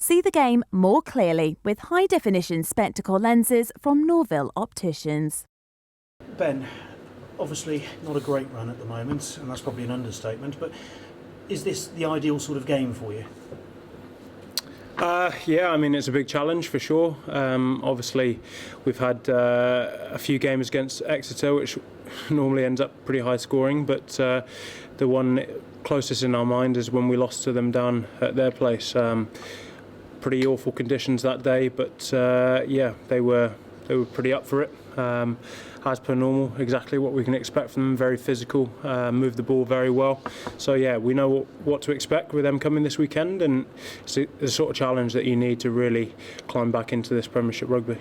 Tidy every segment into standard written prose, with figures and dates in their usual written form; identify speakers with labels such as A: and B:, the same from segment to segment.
A: See the game more clearly with high-definition spectacle lenses from Norville Opticians.
B: Ben, obviously not a great run at the moment, and that's probably an understatement, but is this the ideal sort of game for you?
C: Yeah, I mean, it's a big challenge for sure. Obviously, we've had a few games against Exeter, which normally ends up pretty high scoring, but the one closest in our mind is when we lost to them down at their place. Pretty awful conditions that day, but yeah, they were pretty up for it. As per normal, exactly what we can expect from them. Very physical, move the ball very well. So yeah, we know what to expect with them coming this weekend, and it's the sort of challenge that you need to really climb back into this Premiership rugby.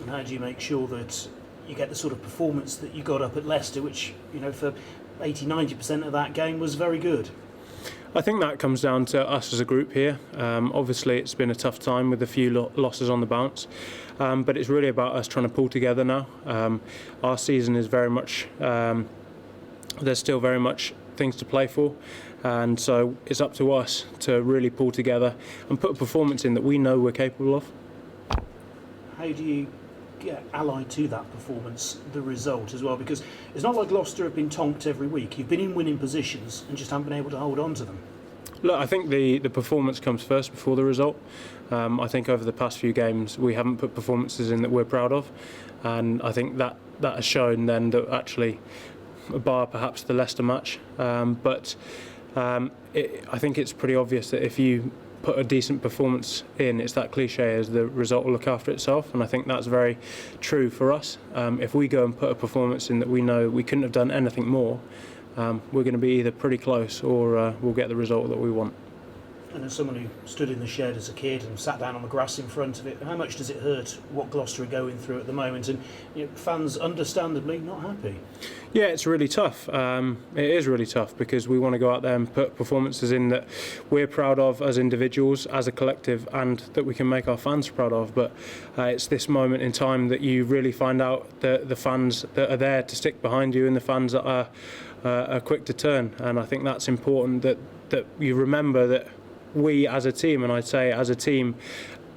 B: And how do you make sure that you get the sort of performance that you got up at Leicester, which, you know, for 80-90% of that game was very good?
C: I think that comes down to us as a group here. Obviously, it's been a tough time with a few losses on the bounce, but it's really about us trying to pull together now. Our season is very much, there's still very much things to play for, and so it's up to us to really pull together and put a performance in that we know we're capable of.
B: How do you get allied to that performance, the result as well? Because it's not like Gloucester have been tonked every week. You've been in winning positions and just haven't been able to hold on to them.
C: Look, I think the performance comes first before the result. I think over the past few games we haven't put performances in that we're proud of, and I think that has shown then that actually, bar perhaps the Leicester match, but I think it's pretty obvious that if you put a decent performance in, it's that cliche as the result will look after itself, and I think that's very true for us. If we go and put a performance in that we know we couldn't have done anything more, we're going to be either pretty close or we'll get the result that we want.
B: And as someone who stood in the shed as a kid and sat down on the grass in front of it, how much does it hurt what Gloucester are going through at the moment? And you know, fans understandably not happy.
C: Yeah, it's really tough. It is really tough because we want to go out there and put performances in that we're proud of as individuals, as a collective, and that we can make our fans proud of. But it's this moment in time that you really find out the fans that are there to stick behind you and the fans that are quick to turn. And I think that's important that you remember that we as a team, and I'd say as a team,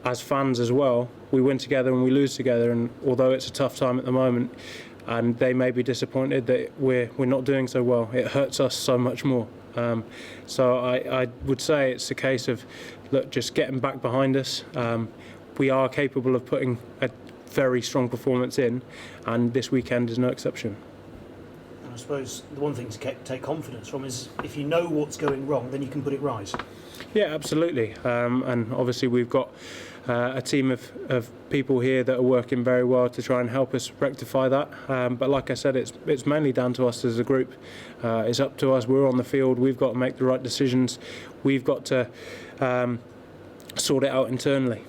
C: as fans as well, we win together and we lose together. And although it's a tough time at the moment, and they may be disappointed that we're not doing so well, it hurts us so much more. So I would say it's a case of, look, just getting back behind us. We are capable of putting a very strong performance in, and this weekend is no exception.
B: And I suppose the one thing to take confidence from is if you know what's going wrong, then you can put it right.
C: Yeah, absolutely. And obviously we've got a team of people here that are working very well to try and help us rectify that. But like I said, it's mainly down to us as a group. It's up to us. We're on the field. We've got to make the right decisions. We've got to sort it out internally.